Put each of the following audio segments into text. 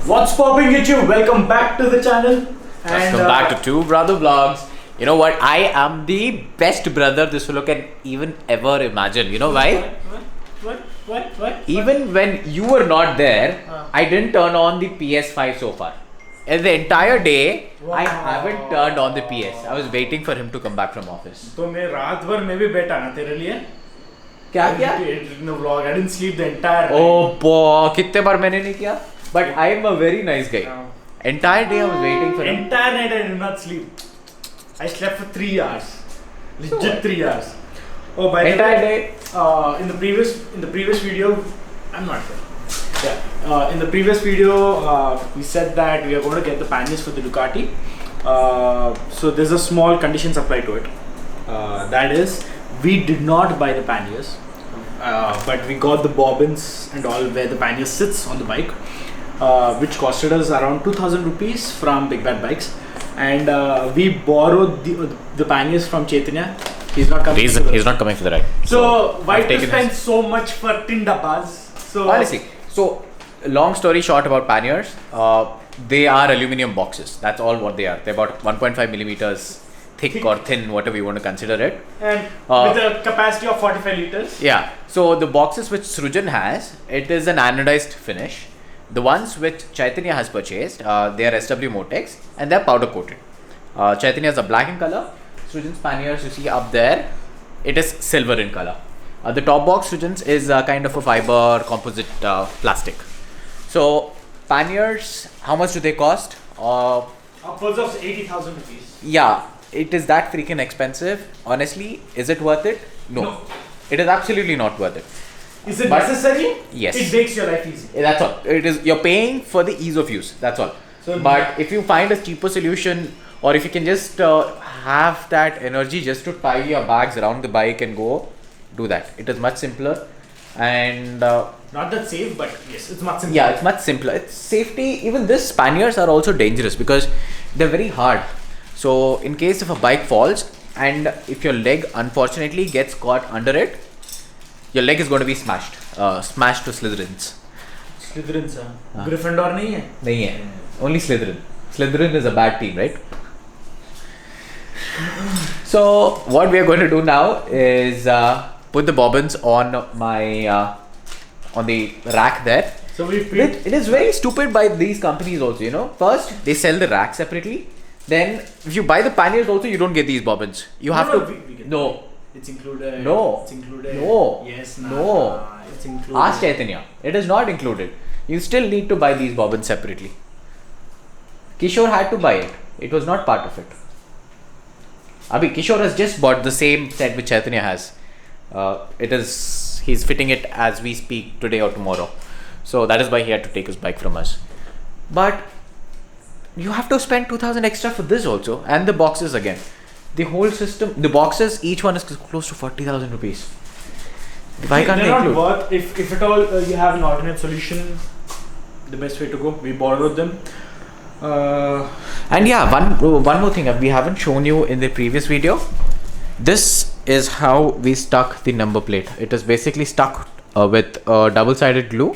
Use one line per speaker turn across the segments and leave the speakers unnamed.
What's popping YouTube? Welcome back to the channel.
Welcome back to Two Brother Vlogs. You know what? I am the best brother this fellow can even ever imagine. You know why?
What?
Even when you were not there, I didn't turn on the PS5 so far. And the entire day, I haven't turned on the PS. I was waiting for him to come back from office.
तो मैं रात भर में भी बैठा ना तेरे लिए.
क्या क्या?
In the vlog, I didn't sleep the entire night.
Oh boy, कितने बार मैंने नहीं किया? But I am a very nice guy. Entire day I was waiting for him.
Entire night I did not sleep. I slept for 3 hours. Legit 3 hours. Oh, by the way, in the previous video, I'm not sure. Yeah. In the previous video, we said that we are going to get the Panniers for the Ducati. So there's a small conditions applied to it. That is, we did not buy the Panniers, but we got the bobbins and all where the Panniers sits on the bike, which costed us around 2,000 rupees from Big Bad Bikes, and we borrowed the Panniers from Chaitanya. He's not coming.
He's not coming for the ride.
So why to spend so much for tin dabbas? So
honestly, so long story short about Panniers, they are aluminum boxes. That's all what they are. They're about 1.5 millimeters thick or thin, whatever you want to consider it.
And with a capacity of 45 liters.
Yeah. So the boxes which Srujan has, it is an anodized finish. The ones which Chaitanya has purchased, they are SW Motex and they are powder coated. Chaitanya's are black in color. Srujan's Panniers you see up there, it is silver in color. The top box Srujan's is kind of a fiber composite plastic. So Panniers, how much do they cost?
Upwards of 80,000 rupees.
Yeah, it is that freaking expensive. Honestly, is it worth it? No. It is absolutely not worth it.
Is it necessary?
Yes.
It makes your life easy.
That's all. It is. You're paying for the ease of use. That's all. So, but if you find a cheaper solution, or if you can just have that energy just to tie your bags around the bike and go, do that. It is much simpler, and
not that safe, but yes, it's much simpler.
Yeah, it's much simpler. It's safety. Even this Panniers are also dangerous because they're very hard. So in case if a bike falls and if your leg unfortunately gets caught under it, your leg is going to be smashed. Smashed to slytherins.
Slytherins, Gryffindor नहीं है?
नहीं है. Only Slytherin. Slytherin is a bad team, right? So what we are going to do now is put the bobbins on my on the rack there.
So
it is very stupid by these companies also. You know, first they sell the rack separately. Then if you buy the Panniers also, you don't get these bobbins. You have to. No.
It's included.
No.
It's included.
No.
Yes.
No.
It's included.
Ask Chaitanya. It is not included. You still need to buy these bobbins separately. Kishore had to buy it. It was not part of it. Abhi, Kishore has just bought the same set which Chaitanya has. He's fitting it as we speak today or tomorrow. So that is why he had to take his bike from us. But you have to spend 2,000 extra for this also, and the boxes again. The whole system, the boxes, each one is close to 40,000 rupees. Why can't
they're
they
not worth? If at all you have an alternate solution, the best way to go. We borrowed them.
And yeah, one more thing we haven't shown you in the previous video. This is how we stuck the number plate. It is basically stuck with double-sided glue.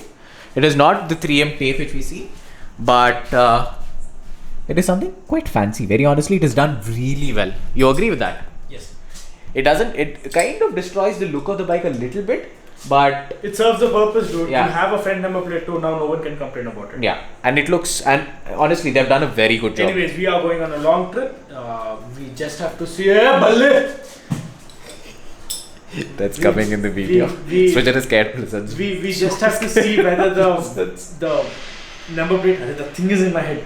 It is not the 3M tape which we see, but it is something quite fancy. Very honestly, it is done really well. You agree with that?
Yes.
It kind of destroys the look of the bike a little bit, but
it serves the purpose, dude.
Yeah.
You have a friend number plate too. Now no one can complain about it.
Yeah, and it looks, and honestly, they've done a very good job.
Anyways, we are going on a long trip. We just have to see. Balle!
That's coming in the video. Srujan is scared presents.
We just have to see whether the number plate. The thing is in my head.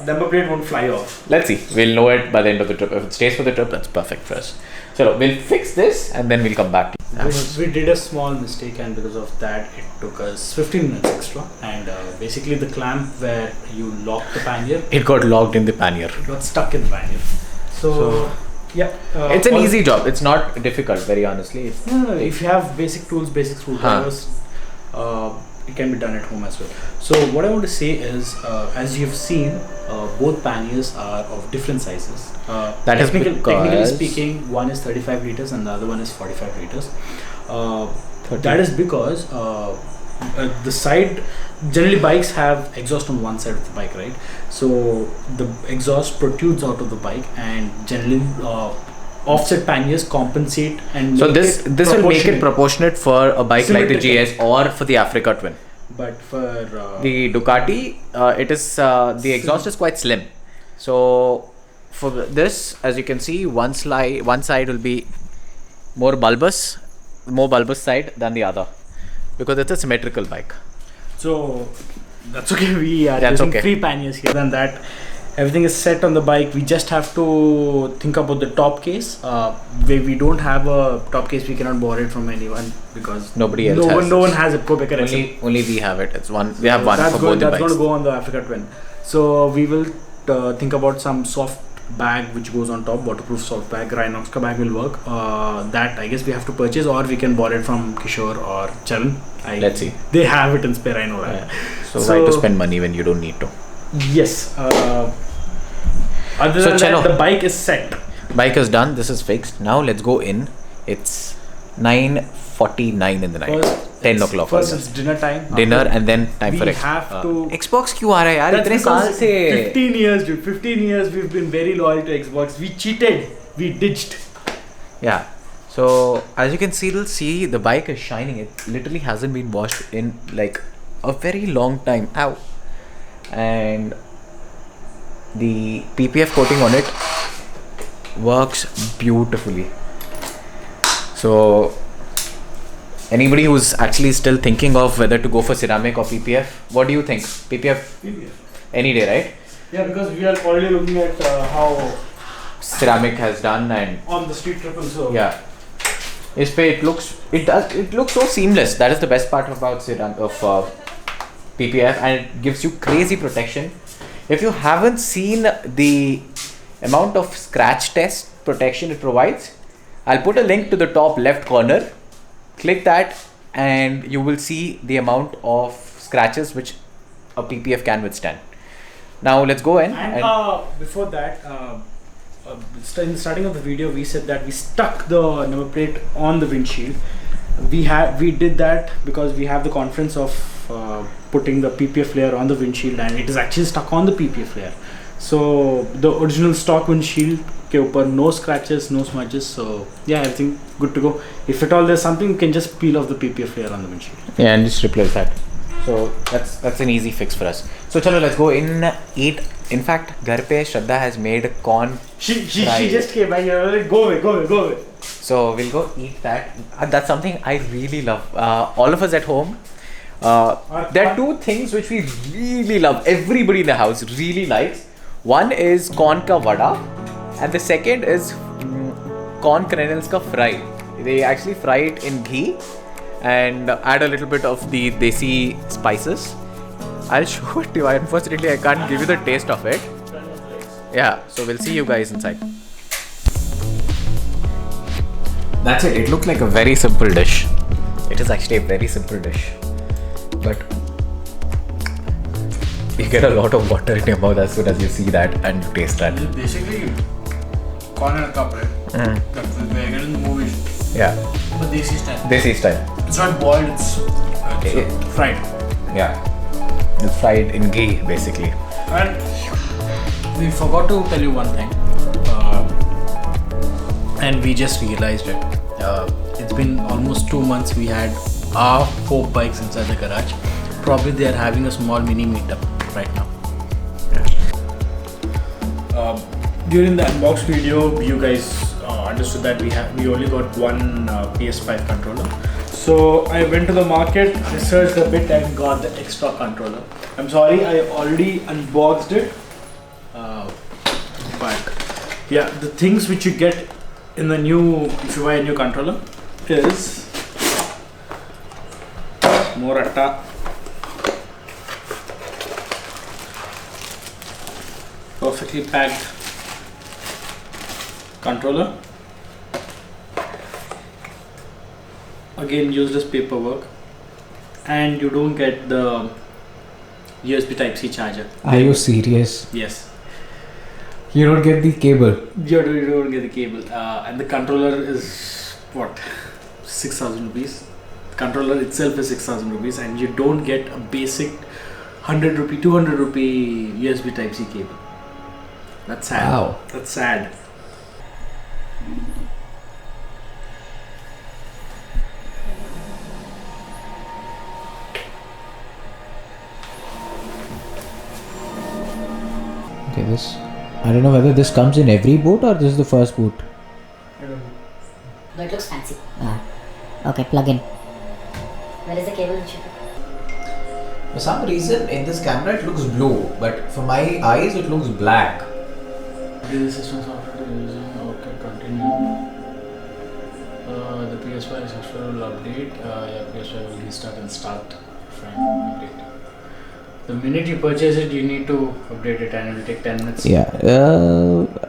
Number plate won't fly off.
Let's see. We'll know it by the end of the trip. If it stays for the trip, that's perfect for us. So we'll fix this and then we'll come back to you.
We did a small mistake, and because of that, it took us 15 minutes extra. And basically, the clamp where you lock the pannier,
it got locked in the pannier.
It got stuck in the pannier. So yeah,
it's an easy job. It's not difficult, very honestly.
No. If you have basic tools, basic screwdrivers, it can be done at home as well. So what I want to say is, as you've seen, both panniers are of different sizes. Technically speaking, one is 35 liters and the other one is 45 liters. That is because the side. Generally, bikes have exhaust on one side of the bike, right? So the exhaust protrudes out of the bike, and generally offset panniers compensate and
So
make
this
it
will make it
proportionate.
proportionate for a bike like the
Symmetrical.
GS or for the Africa Twin.
But for
The Ducati, it is the exhaust is quite slim. So for this, as you can see, one side will be more bulbous side than the other, because it's a symmetrical bike.
so that's okay. We are
That's
using
okay.
free panniers here. Than that, everything is set on the bike. We just have to think about the top case. Where we don't have a top case, we cannot borrow it from anyone because
Nobody else
no
has
one, no
this.
one has a Pro Baker except
Only we have it. It's one. We have one
that's
for
going,
both the
that's
bikes.
going to go on the Africa Twin. So we will think about some soft bag which goes on top, waterproof soft bag. Rhinox ka bag will work. That I guess we have to purchase, or we can borrow it from Kishore or Charan.
Let's see.
They have it in spare, I know that.
Yeah. So why to spend money when you don't need to?
Yes. Other
So
than
chalo.
that, the bike is set.
Bike is done. This is fixed. Now let's go in. It's 9:49 in the night. 10 o'clock.
First,
almost.
it's dinner time.
Dinner
After-
and then time
we
for
have to.
Xbox क्यों आ रहा है यार
That's
इतने साल
because
से
15 years, dude. 15 years we've been very loyal to Xbox. We cheated. We ditched.
Yeah. So as you can see the bike is shining. It literally hasn't been washed in like a very long time. Ow. And the PPF coating on it works beautifully. So anybody who's actually still thinking of whether to go for ceramic or PPF, what do you think? PPF any day, right?
Yeah, because we are already looking at how
Ceramic has done, and
on the street trip also.
yeah, it looks so seamless. That is the best part about PPF, and it gives you crazy protection. If you haven't seen the amount of scratch test protection it provides, I'll put a link to the top left corner. Click that and you will see the amount of scratches which a PPF can withstand. Now let's go in.
And before that, in the starting of the video, we said that we stuck the number plate on the windshield. We did that because we have the confidence of putting the PPF layer on the windshield, and it is actually stuck on the PPF layer. So the original stock windshield ke upar, no scratches, no smudges. So yeah, everything good to go. If at all there's something, you can just peel off the PPF layer on the windshield.
Yeah, and just replace that. So that's an easy fix for us. So chalo, let's go in, eat. In fact, ghar pe Shraddha has made corn.
She
fry.
just came by here. Like, go away.
So we'll go eat that. That's something I really love. All of us at home. There are two things which we really love. Everybody in the house really likes. One is corn ka vada, and the second is corn kernels ka fry. They actually fry it in ghee and add a little bit of the desi spices. I'll show it to you. Unfortunately, I can't give you the taste of it. Yeah, so we'll see you guys inside. That's it. It looked like a very simple dish. It is actually a very simple dish, but you get a lot of water in your mouth as soon as you see that and you taste that.
It's basically corn in a cup, right? That's the way I get in the movies.
Yeah,
But desi style.
desi style.
It's not boiled, it's fried.
Yeah, it's fried in ghee basically.
And we forgot to tell you one thing, and we just realized it. It's been almost 2 months. We had our 4 bikes inside the garage. Probably they are having a small mini meetup right now. During the unbox video, you guys understood that we only got one PS5 controller. So I went to the market, researched a bit, and got the extra controller. I'm sorry, I already unboxed it. But yeah, the things which you get in the new, if you buy a new controller, is more atta, perfectly packed controller, again used as paperwork, and you don't get the USB Type-C charger.
Are you serious?
Yes.
You don't get the cable.
You don't get the cable, and the controller is what, 6,000 rupees. controller itself is 6,000 rupees, and you don't get a basic 100 rupee, 200 rupee USB Type-C cable. That's sad.
Wow.
That's sad.
Okay, I don't know whether this comes in every boot or this is the first boot.
I don't know.
But it looks fancy. Okay, plug in. Where is the cable which you put?
For some reason in this camera it looks blue, but for my eyes it looks black.
The system software using. Okay, continue. The PS5 software will update. Yeah, PS5 will restart and start. Fine, update. The minute you purchase it, you need to update it, and it will take 10 minutes.
Yeah,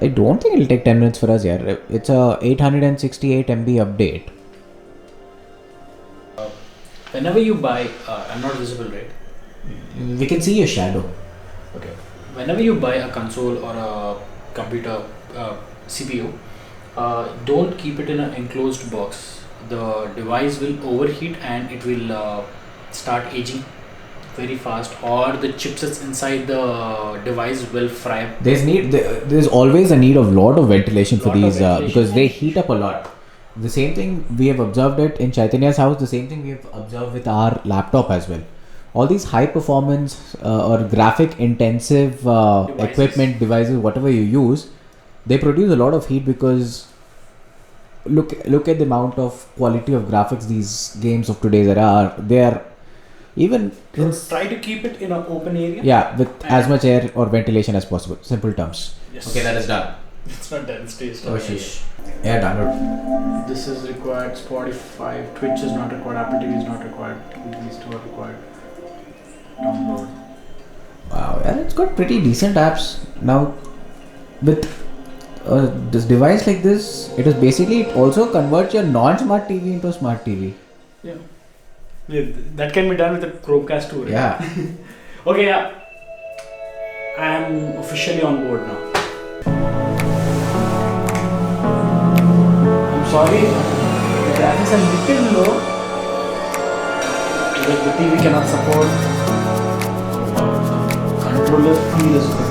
I don't think it'll take 10 minutes for us. Yeah, it's a 868 MB update.
Whenever you buy, I'm not visible, right?
We can see your shadow.
Okay. Whenever you buy a console or a computer CPU, don't keep it in an enclosed box. The device will overheat and it will start aging very fast, or the chipsets inside the device will fry up.
There's always a need of lot of ventilation for these because they heat up a lot. The same thing we have observed it in Chaitanya's house. The same thing we have observed with our laptop as well. All these high performance or graphic intensive equipment devices, whatever you use, they produce a lot of heat because look at the amount of quality of graphics these games of today's era are. They are even
try to keep it in an open area.
Yeah, with as much air or ventilation as possible. Simple terms.
Yes.
Okay, that is done.
It's not done. It stays.
Oh shish. Yeah, download.
This is required. Spotify, Twitch is not required. Apple TV is not required. These two are required. Download.
Wow, yeah, it's got pretty decent apps now. With this device like this, it is basically it also converts your non-smart TV into a smart TV.
Yeah. That can be done with a Chromecast too, right?
Yeah.
Okay, yeah. I am officially on board now. I'm sorry, the graphics are little low because the TV cannot support. Controller feel is good.